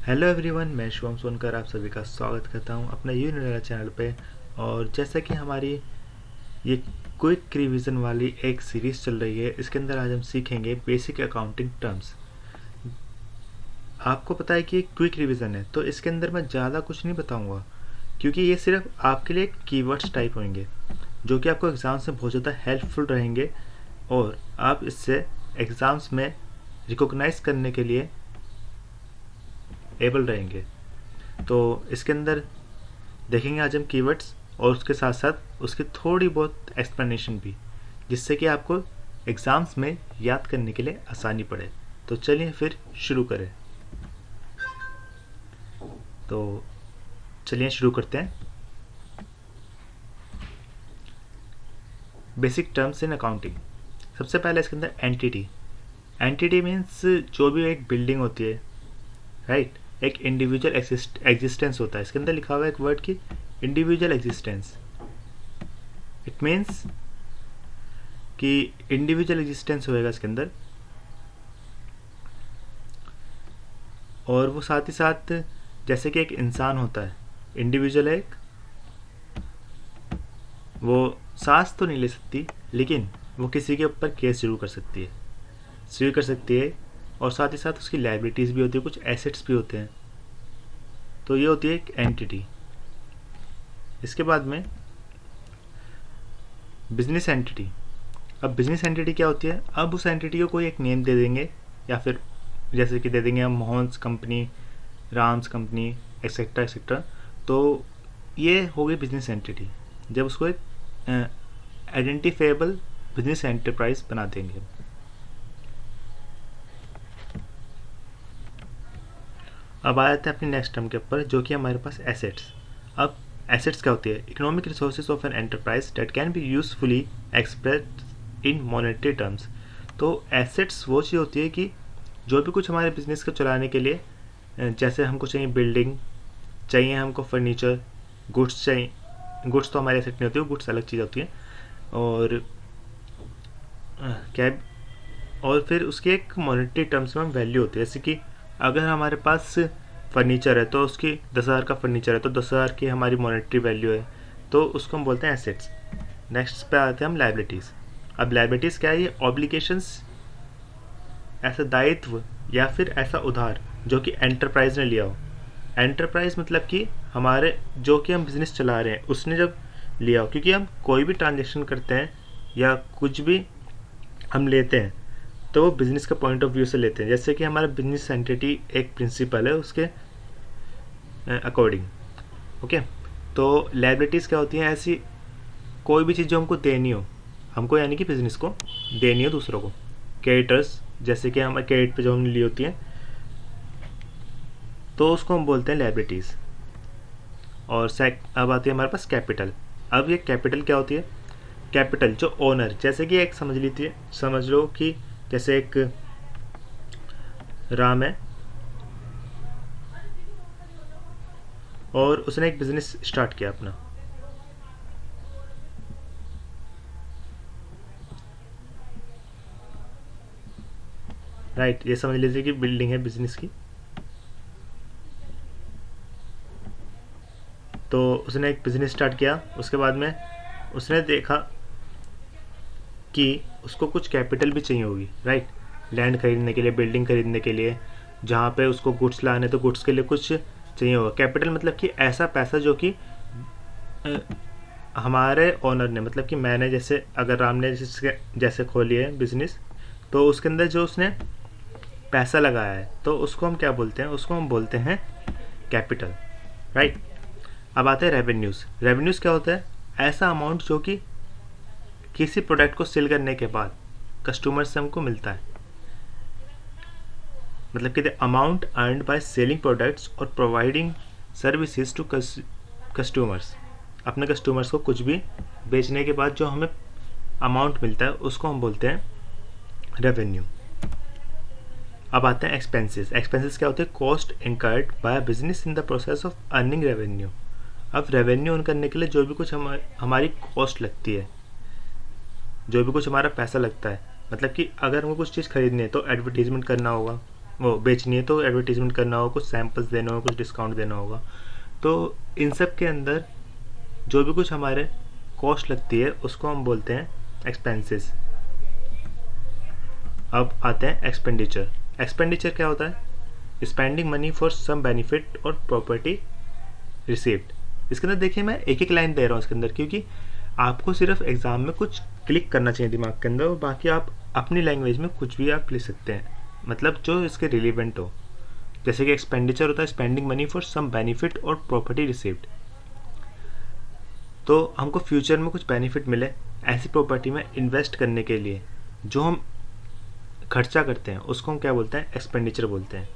Hello everyone, मैं शिवम सोनकर आप सभी का स्वागत करता हूं अपना यूनिरा चैनल पे। और जैसा कि हमारी ये क्विक रिवीजन वाली एक सीरीज़ चल रही है, इसके अंदर आज हम सीखेंगे बेसिक अकाउंटिंग टर्म्स। आपको पता है कि ये क्विक रिवीजन है, तो इसके अंदर मैं ज़्यादा कुछ नहीं बताऊंगा, क्योंकि ये सिर्फ आपके लिए कीवर्ड्स टाइप होंगे जो कि आपको एग्ज़ाम्स में बहुत ज़्यादा हेल्पफुल रहेंगे और आप इससे एग्ज़ाम्स में रिकॉग्नाइज करने के लिए एबल रहेंगे। तो इसके अंदर देखेंगे आज हम कीवर्ड्स और उसके साथ साथ उसकी थोड़ी बहुत एक्सप्लेनेशन भी, जिससे कि आपको एग्ज़ाम्स में याद करने के लिए आसानी पड़े। तो चलिए फिर शुरू करें। तो चलिए शुरू करते हैं। Basic terms in accounting. सबसे पहले इसके अंदर एंटिटी। एंटिटी मीन्स जो भी एक बिल्डिंग होती है, राइट, एक इंडिविजुअल एग्जिस्टेंस होता है। इसके अंदर लिखा हुआ है एक वर्ड की इंडिविजुअल एग्जिस्टेंस। इट मीन्स कि इंडिविजुअल एग्जिस्टेंस होएगा इसके अंदर, और वो साथ ही साथ जैसे कि एक इंसान होता है, इंडिविजुअल है एक, वो सांस तो नहीं ले सकती लेकिन वो किसी के ऊपर केस जरूर कर सकती है, स्वी कर सकती है, और साथ ही साथ उसकी लाइबिलिटीज़ भी होती है, कुछ एसेट्स भी होते हैं। तो ये होती है एक एंटिटी। इसके बाद में बिजनेस एंटिटी। अब बिजनेस एंटिटी क्या होती है? अब उस एंटिटी को कोई एक नेम दे देंगे, या फिर जैसे कि दे देंगे हम Mohan's company, Ram's company, etcetera etcetera. तो ये हो गई बिजनेस एंटिटी, जब उसको एक आइडेंटिफाइबल बिजनेस एंटरप्राइज बना देंगे। अब आ जाते हैं अपनी नेक्स्ट टर्म के ऊपर, जो कि हमारे पास एसेट्स। अब एसेट्स क्या होती है? Economic resources of an enterprise that can be usefully expressed in monetary terms. तो एसेट्स वो चीज़ होती है कि जो भी कुछ हमारे बिजनेस को चलाने के लिए, जैसे हमको चाहिए बिल्डिंग, चाहिए हमको फर्नीचर, गुड्स चाहिए। गुड्स तो हमारे एसेट नहीं होती, वो गुड्स अलग चीज़ होती है। और क्या, और फिर उसकी एक मॉनेटरी टर्म्स में वैल्यू होती है। जैसे कि अगर हमारे पास फर्नीचर है तो उसकी 10,000 का फर्नीचर है तो 10,000 की हमारी मॉनेटरी वैल्यू है, तो उसको हम बोलते हैं एसेट्स। नेक्स्ट पे आते हैं हम लाइबिलिटीज़। अब लाइबिलिटीज़ क्या है? ये ऑब्लिगेशंस, ऐसा दायित्व या फिर ऐसा उधार जो कि एंटरप्राइज ने लिया हो। एंटरप्राइज मतलब कि हमारे जो कि हम बिजनेस चला रहे हैं उसने जब लिया हो, क्योंकि हम कोई भी ट्रांजेक्शन करते हैं या कुछ भी हम लेते हैं तो वो बिज़नेस का पॉइंट ऑफ व्यू से लेते हैं। जैसे कि हमारा बिजनेस एंटिटी एक प्रिंसिपल है उसके अकॉर्डिंग। ओके, तो लायबिलिटीज़ क्या होती हैं? ऐसी कोई भी चीज़ जो हमको देनी हो, हमको यानी कि बिजनेस को देनी हो दूसरों को। क्रेडिटर्स, जैसे कि हमारे क्रेडिट पे जो हमने ली होती है, तो उसको हम बोलते हैं लायबिलिटीज़। और अब आती है हमारे पास कैपिटल। अब ये कैपिटल क्या होती है? कैपिटल जो ओनर, जैसे कि एक समझ लो कि जैसे एक राम है और उसने एक बिजनेस स्टार्ट किया अपना, राइट। ये समझ लीजिए कि बिल्डिंग है बिजनेस की। तो उसने एक बिजनेस स्टार्ट किया, उसके बाद में उसने देखा कि उसको कुछ कैपिटल भी चाहिए होगी, राइट, लैंड खरीदने के लिए, बिल्डिंग खरीदने के लिए, जहाँ पे उसको गुड्स लाने तो गुड्स के लिए कुछ चाहिए होगा। कैपिटल मतलब कि ऐसा पैसा जो कि हमारे ओनर ने, मतलब कि मैंने, जैसे अगर राम ने जैसे खोली है बिजनेस, तो उसके अंदर जो उसने पैसा लगाया है तो उसको हम क्या बोलते हैं? उसको हम बोलते हैं कैपिटल, राइट। अब आते हैं रेवेन्यूज़। रेवेन्यूज़ क्या होता है? ऐसा अमाउंट जो कि किसी प्रोडक्ट को सेल करने के बाद कस्टमर से हमको मिलता है, मतलब कि the amount earned by selling products और प्रोवाइडिंग सर्विसेज टू कस्टमर्स। अपने कस्टमर्स को कुछ भी बेचने के बाद जो हमें अमाउंट मिलता है उसको हम बोलते हैं रेवेन्यू। अब आते हैं एक्सपेंसेस। एक्सपेंसेस क्या होते हैं? Cost incurred by business in the process of earning revenue. अब रेवेन्यू अर्न करने के लिए जो भी कुछ हमारी कॉस्ट लगती है, जो भी कुछ हमारा पैसा लगता है, मतलब कि अगर हमको कुछ चीज़ खरीदनी है तो एडवर्टीजमेंट करना होगा, वो बेचनी है तो एडवर्टीजमेंट करना होगा, कुछ सैम्पल्स देना होगा, कुछ डिस्काउंट देना होगा। तो इन सब के अंदर जो भी कुछ हमारे कॉस्ट लगती है उसको हम बोलते हैं एक्सपेंसेस। अब आते हैं एक्सपेंडिचर। एक्सपेंडिचर क्या होता है? Spending money for some benefit और प्रॉपर्टी रिसीव्ड। इसके अंदर देखिए मैं एक एक लाइन दे रहा हूँ इसके अंदर, क्योंकि आपको सिर्फ एग्जाम में कुछ क्लिक करना चाहिए दिमाग के अंदर, और बाकी आप अपनी लैंग्वेज में कुछ भी आप लिख सकते हैं, मतलब जो इसके रिलेवेंट हो। जैसे कि एक्सपेंडिचर होता है spending money for some benefit और प्रॉपर्टी रिसीव्ड, तो हमको फ्यूचर में कुछ बेनिफिट मिले ऐसी प्रॉपर्टी में इन्वेस्ट करने के लिए जो हम खर्चा करते हैं उसको हम क्या बोलते हैं? एक्सपेंडिचर बोलते हैं।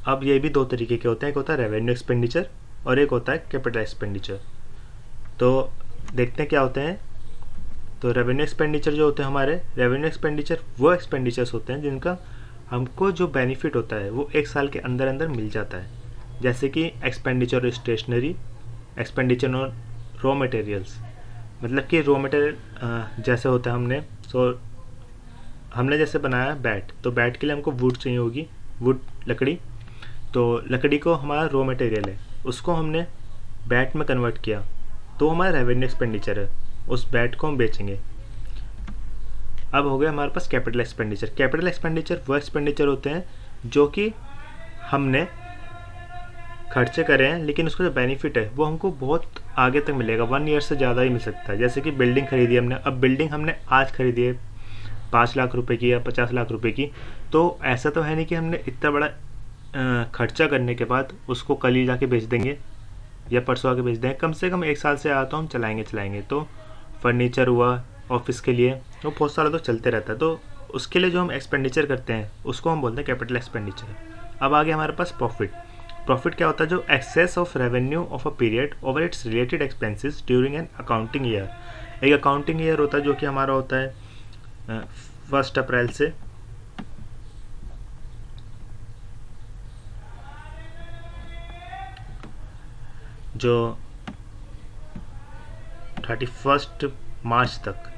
अब ये भी दो तरीके के होते हैं, एक होता है रेवेन्यू एक्सपेंडिचर और एक होता है कैपिटल एक्सपेंडिचर। तो देखते हैं क्या होते हैं। तो रेवेन्यू एक्सपेंडिचर जो होते हैं हमारे, रेवेन्यू एक्सपेंडिचर वो एक्सपेंडिचर्स होते हैं जिनका हमको जो बेनिफिट होता है वो एक साल के अंदर अंदर मिल जाता है। जैसे कि expenditure stationery, expenditure on raw materials, मतलब कि रॉ मटेरियल जैसे होता है हमने जैसे बनाया बैट, तो बैट के लिए हमको वुड चाहिए होगी, वुड लकड़ी, तो लकड़ी को हमारा रॉ मटेरियल है, उसको हमने बैट में कन्वर्ट किया तो हमारा रेवेन्यू एक्सपेंडिचर है, उस बैट को हम बेचेंगे। अब हो गया हमारे पास कैपिटल एक्सपेंडिचर। कैपिटल एक्सपेंडिचर वो एक्सपेंडिचर होते हैं जो कि हमने खर्चे करे हैं लेकिन उसका जो बेनिफिट है वो हमको बहुत आगे तक मिलेगा, 1 ईयर से ज़्यादा ही मिल सकता है। जैसे कि बिल्डिंग खरीदी हमने, अब बिल्डिंग हमने आज खरीदी है 5 लाख रुपए की या 50 लाख रुपए की, तो ऐसा तो है नहीं कि हमने इतना बड़ा खर्चा करने के बाद उसको कल ही जाके बेच देंगे या परसों आके बेच देंगे। कम से कम 1 साल से आता हम चलाएंगे। तो फर्नीचर हुआ ऑफिस के लिए, वो बहुत सारा तो चलते रहता है, तो उसके लिए जो हम एक्सपेंडिचर करते हैं उसको हम बोलते हैं कैपिटल एक्सपेंडिचर। अब आगे हमारे पास प्रॉफिट। प्रॉफिट क्या होता है? जो excess of revenue of a period over its related expenses during an accounting year. एक अकाउंटिंग ईयर होता है जो कि हमारा होता है 1 अप्रैल से जो 31 मार्च तक।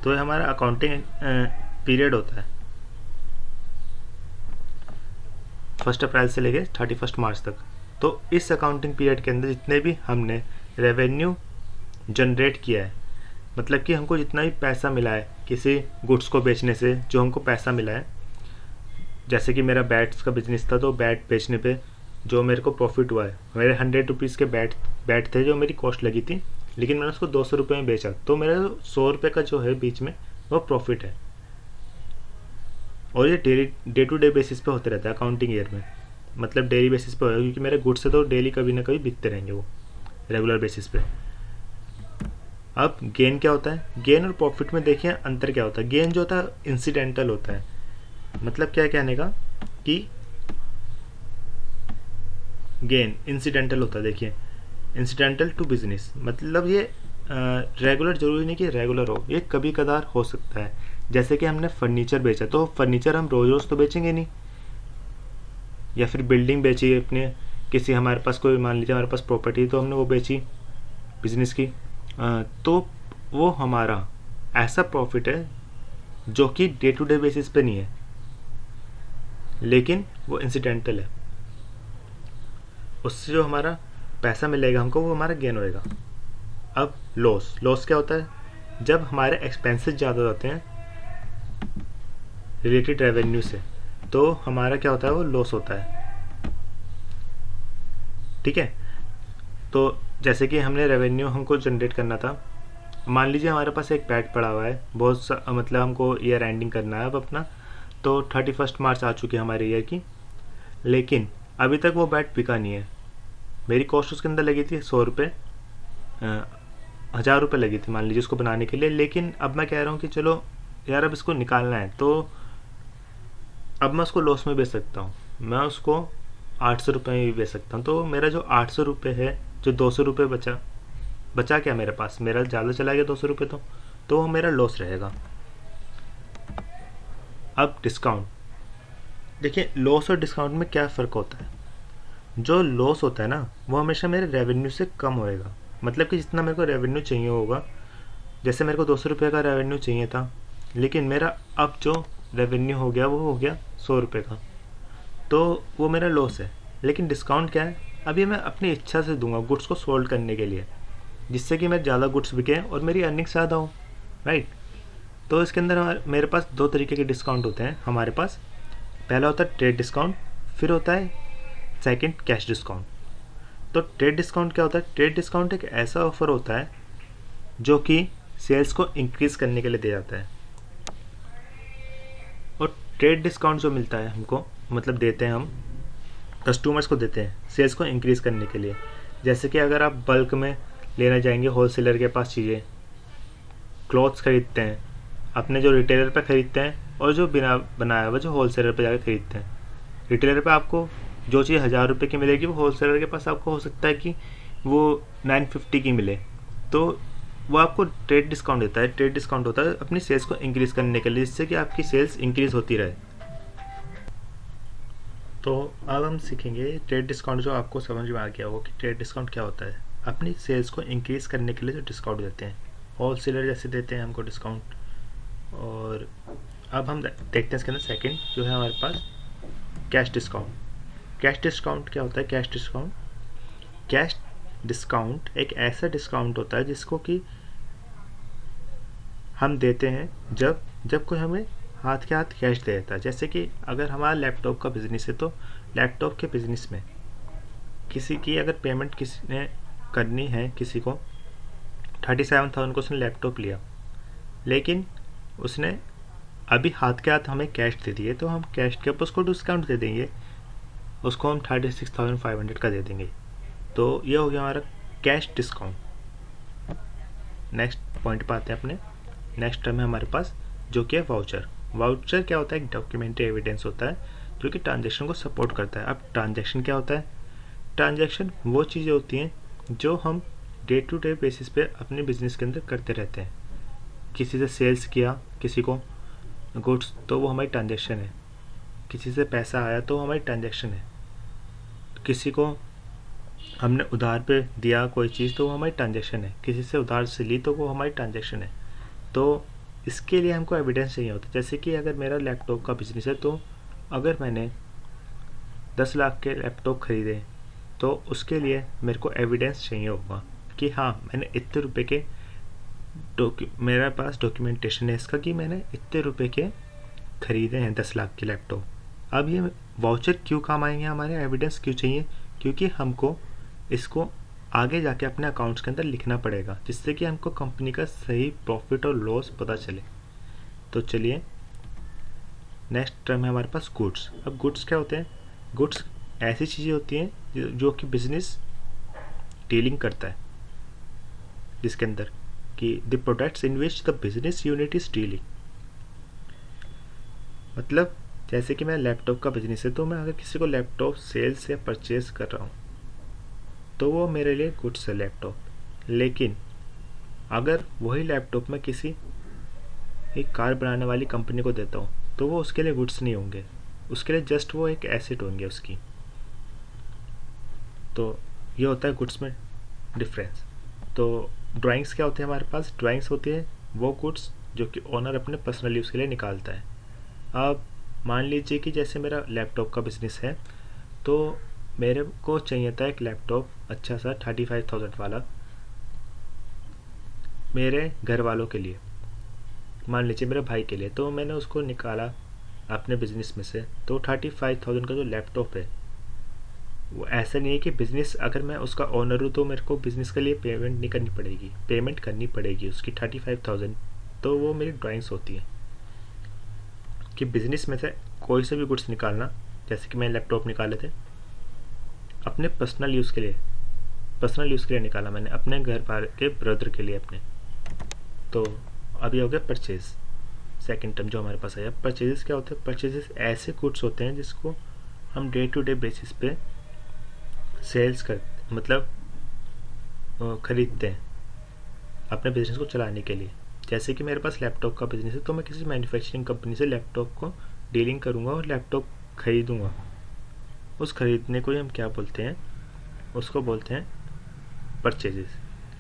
तो ये हमारा अकाउंटिंग पीरियड होता है 1 अप्रैल से लेके 31 मार्च तक। तो इस अकाउंटिंग पीरियड के अंदर जितने भी हमने रेवेन्यू जनरेट किया है, मतलब कि हमको जितना भी पैसा मिला है किसी गुड्स को बेचने से, जो हमको पैसा मिला है, जैसे कि मेरा बैट्स का बिजनेस था तो बैट बेचने पे जो मेरे को प्रॉफिट हुआ है, मेरे 100 रुपीज़ के बैट थे जो मेरी कॉस्ट लगी थी, लेकिन मैंने उसको 200 रुपये में बेचा, तो मेरा 100 रुपये का जो है बीच में वो प्रॉफिट है। और ये डे टू डे बेसिस पे होते रहता है अकाउंटिंग ईयर में, मतलब डेली बेसिस पे होगा, क्योंकि मेरे गुड्स से तो डेली कभी ना कभी बिकते रहेंगे वो रेगुलर बेसिस पे। अब गेन क्या होता है? गेन और प्रॉफिट में देखिए अंतर क्या होता है। गेन जो होता है इंसिडेंटल होता है, मतलब क्या कहने का कि गेन इंसिडेंटल होता है। देखिए इंसिडेंटल टू बिजनेस, मतलब ये रेगुलर जरूरी नहीं कि रेगुलर हो, ये कभी कदार हो सकता है। जैसे कि हमने फर्नीचर बेचा, तो फर्नीचर हम रोज रोज तो बेचेंगे नहीं, या फिर बिल्डिंग बेची अपने किसी, हमारे पास कोई मान लीजिए हमारे पास प्रॉपर्टी तो हमने वो बेची बिजनेस की, तो वो हमारा ऐसा प्रॉफिट है जो कि डे टू डे बेसिस पे नहीं है, लेकिन वो इंसिडेंटल है। उससे जो हमारा पैसा मिलेगा हमको वो हमारा गेन होएगा। अब लॉस क्या होता है? जब हमारे एक्सपेंसेस ज़्यादा हो जाते हैं रिलेटेड रेवेन्यू से, तो हमारा क्या होता है? वो लॉस होता है। ठीक है, तो जैसे कि हमने रेवेन्यू हमको जनरेट करना था, मान लीजिए हमारे पास एक बैट पड़ा हुआ है मतलब हमको ईयर एंडिंग करना है अब अपना, तो 31 मार्च आ चुकी है हमारे ईयर की, लेकिन अभी तक वो बैट बिका नहीं है। मेरी कॉस्ट उसके अंदर लगी थी 100 रुपये, 1000 रुपये लगी थी मान लीजिए उसको बनाने के लिए, लेकिन अब मैं कह रहा हूँ कि चलो यार अब इसको निकालना है, तो अब मैं उसको लॉस में बेच सकता हूँ, मैं उसको 800 रुपये में भी बेच सकता हूँ। तो मेरा जो 800 रुपये है, जो 200 रुपये बचा क्या मेरे पास, मेरा ज़्यादा चला गया 200 रुपये, तो वो मेरा लॉस रहेगा। अब डिस्काउंट, देखिए लॉस और डिस्काउंट में क्या फ़र्क होता है। जो लॉस होता है ना वो हमेशा मेरे रेवेन्यू से कम होएगा, मतलब कि जितना मेरे को रेवेन्यू चाहिए होगा, जैसे मेरे को 200 रुपये का रेवेन्यू चाहिए था, लेकिन मेरा अब जो रेवेन्यू हो गया वो हो गया 100 रुपये का, तो वो मेरा लॉस है। लेकिन डिस्काउंट क्या है, अभी मैं अपनी इच्छा से दूंगा गुड्स को सोल्ड करने के लिए, जिससे कि मैं ज़्यादा गुड्स बिके और मेरी अर्निंग ज़्यादा हो, राइट। तो इसके अंदर मेरे पास दो तरीके के डिस्काउंट होते हैं हमारे पास। पहला होता है ट्रेड डिस्काउंट, फिर होता है सेकंड कैश डिस्काउंट। तो ट्रेड डिस्काउंट क्या होता है, ट्रेड डिस्काउंट एक ऐसा ऑफर होता है जो कि सेल्स को इंक्रीज़ करने के लिए दिया जाता है। और ट्रेड डिस्काउंट जो मिलता है हमको, मतलब देते हैं हम कस्टमर्स को, देते हैं सेल्स को इंक्रीज़ करने के लिए। जैसे कि अगर आप बल्क में लेना जाएंगे होलसेलर के पास चीज़ें, क्लॉथ्स खरीदते हैं, अपने जो रिटेलर पे ख़रीदते हैं और जो बिना बनाया हुआ जो होलसेलर पे जाकर ख़रीदते हैं। रिटेलर पे आपको जो चीज़ 1000 रुपये की मिलेगी, वो होलसेलर के पास आपको हो सकता है कि वो 950 की मिले। तो वो आपको ट्रेड डिस्काउंट देता है। ट्रेड डिस्काउंट होता है अपनी सेल्स को इंक्रीज़ करने के लिए, जिससे कि आपकी सेल्स इंक्रीज़ होती रहे। तो अब हम सीखेंगे ट्रेड डिस्काउंट, जो आपको समझ में आ गया हो कि ट्रेड डिस्काउंट क्या होता है। अपनी सेल्स को इंक्रीज़ करने के लिए जो डिस्काउंट देते हैं, होलसेलर जैसे देते हैं हमको डिस्काउंट। और अब हम देखते हैं इसके अंदर सेकंड जो है हमारे पास कैश डिस्काउंट। कैश डिस्काउंट क्या होता है, कैश डिस्काउंट एक ऐसा डिस्काउंट होता है जिसको कि हम देते हैं जब कोई हमें हाथ के हाथ कैश दे देता है। जैसे कि अगर हमारा लैपटॉप का बिज़नेस है, तो लैपटॉप के बिज़नेस में किसी की अगर पेमेंट किसी ने करनी है, किसी को 37,000 को उसने लैपटॉप लिया, लेकिन उसने अभी हाथ के हाथ हमें कैश दे दिए, तो हम कैश के ऊपर उसको डिस्काउंट दे देंगे, उसको हम 36,500 का दे देंगे। तो ये हो गया हमारा कैश डिस्काउंट। नेक्स्ट पॉइंट पर आते हैं अपने। नेक्स्ट टर्म है हमारे पास जो कि है वाउचर। वाउचर क्या होता है, एक डॉक्यूमेंट्री एविडेंस होता है जो कि ट्रांजैक्शन को सपोर्ट करता है। अब ट्रांजैक्शन क्या होता है, ट्रांजैक्शन वो चीज़ें होती हैं जो हम डे टू डे बेसिस पे अपने बिजनेस के अंदर करते रहते हैं। किसी से सेल्स किया किसी को गुड्स, तो वो हमारी ट्रांजैक्शन है। किसी से पैसा आया तो हमारी ट्रांजैक्शन है। किसी को हमने उधार पे दिया कोई चीज़, तो वो हमारी ट्रांजैक्शन है। किसी से उधार से ली तो वो हमारी ट्रांजैक्शन है। तो इसके लिए हमको एविडेंस चाहिए होता है। जैसे कि अगर मेरा लैपटॉप का बिजनेस है, तो अगर मैंने 10 लाख के लैपटॉप ख़रीदे, तो उसके लिए मेरे को एविडेंस चाहिए होगा कि हाँ मैंने इतने रुपए के मेरे पास डॉक्यूमेंटेशन है इसका कि मैंने इतने रुपए के ख़रीदे हैं 10 लाख के लैपटॉप। अब ये वाउचर क्यों काम आएंगे, हमारे एविडेंस क्यों चाहिए, क्योंकि हमको इसको आगे जाके अपने अकाउंट्स के अंदर लिखना पड़ेगा, जिससे कि हमको कंपनी का सही प्रॉफिट और लॉस पता चले। तो चलिए नेक्स्ट टर्म है हमारे पास गुड्स। अब गुड्स क्या होते हैं, गुड्स ऐसी चीज़ें होती हैं जो कि बिजनेस डीलिंग करता है, जिसके अंदर कि the products in which the business unit is dealing. मतलब जैसे कि मेरा लैपटॉप का बिजनेस है, तो मैं अगर किसी को लैपटॉप सेल्स या परचेज कर रहा हूँ, तो वो मेरे लिए गुड्स है लैपटॉप। लेकिन अगर वही लैपटॉप मैं किसी एक कार बनाने वाली कंपनी को देता हूँ, तो वो उसके लिए गुड्स नहीं होंगे, उसके लिए जस्ट वो एक एसेट होंगे उसकी। तो ये होता है गुड्स में डिफरेंस। तो ड्राइंग्स क्या होते हैं हमारे पास, ड्राइंग्स होती है वो गुड्स जो कि ओनर अपने पर्सनल यूज़ के लिए निकालता है। अब मान लीजिए कि जैसे मेरा लैपटॉप का बिजनेस है, तो मेरे को चाहिए था एक लैपटॉप अच्छा सा 35,000 वाला मेरे घर वालों के लिए, मान लीजिए मेरे भाई के लिए। तो मैंने उसको निकाला अपने बिजनेस में से। तो 35,000 का जो लैपटॉप है, वो ऐसा नहीं है कि बिज़नेस अगर मैं उसका ओनर हूँ तो मेरे को बिज़नेस के लिए पेमेंट नहीं करनी पड़ेगी, पेमेंट करनी पड़ेगी उसकी 35,000। तो वो मेरी ड्राइंग्स होती है कि बिज़नेस में से कोई से भी गुड्स निकालना, जैसे कि मैं लैपटॉप निकाले थे अपने पर्सनल यूज़ के लिए निकाला मैंने अपने घर वाले के ब्रदर के लिए अपने। तो अभी हो गया परचेज, सेकंड टर्म जो हमारे पास आया। परचेजेस क्या होते हैं, परचेजेस ऐसे गुड्स होते हैं जिसको हम डे टू डे बेसिस पे सेल्स कर मतलब ख़रीदते हैं अपने बिज़नेस को चलाने के लिए। जैसे कि मेरे पास लैपटॉप का बिज़नेस है, तो मैं किसी मैन्युफैक्चरिंग कंपनी से लैपटॉप को डीलिंग करूँगा और लैपटॉप ख़रीदूँगा। उस ख़रीदने को ही हम क्या बोलते हैं, उसको बोलते हैं परचेजेस।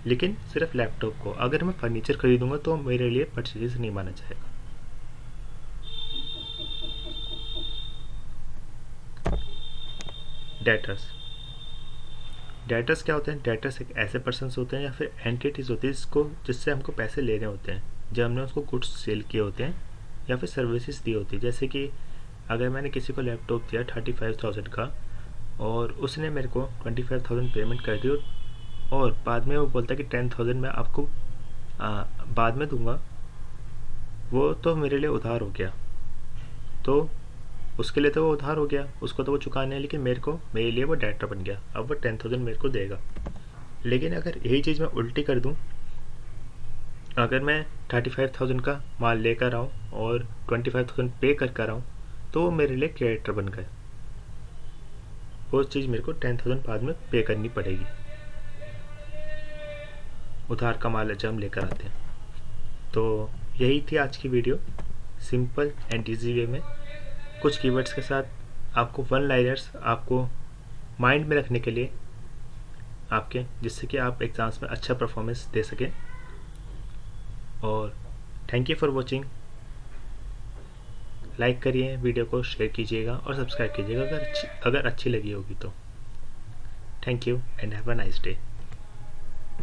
लेकिन सिर्फ लैपटॉप को। अगर मैं फर्नीचर खरीदूंगा तो मेरे लिए परचेज नहीं माना जाएगा। डेटर्स। डेटर्स क्या होते हैं? डेटर्स एक ऐसे पर्सन्स होते हैं या फिर एंटिटीज होती है जिससे हमको पैसे लेने होते हैं, जब हमने उसको गुड्स सेल किए होते हैं या फिर सर्विसेज दी होती है। जैसे कि अगर मैंने किसी को लैपटॉप दिया 35,000 का और उसने मेरे को 25,000 पेमेंट कर दी और बाद में वो बोलता है कि 10,000 मैं आपको बाद में दूंगा, वो तो मेरे लिए उधार हो गया। तो उसके लिए तो वो उधार हो गया, उसको तो वो चुकाने है, लेकिन मेरे लिए वो डेटर बन गया। अब वो 10,000 मेरे को देगा। लेकिन अगर यही चीज़ मैं उल्टी कर दूं, अगर मैं 35,000 का माल लेकर आऊँ और 25,000 पे कर आऊँ, तो वो मेरे लिए क्रेडिटर बन गए। वो चीज़ मेरे को 10,000 बाद में पे करनी पड़ेगी, उधार का माल जब हम लेकर आते हैं। तो यही थी आज की video, simple and easy way में कुछ कीवर्ड्स के साथ आपको वन लाइनर्स आपको माइंड में रखने के लिए आपके, जिससे कि आप एग्ज़ाम्स में अच्छा परफॉर्मेंस दे सकें। और thank you for watching. Like करिए वीडियो को, शेयर कीजिएगा और सब्सक्राइब कीजिएगा अगर अच्छी लगी होगी तो। Thank you and have a nice day.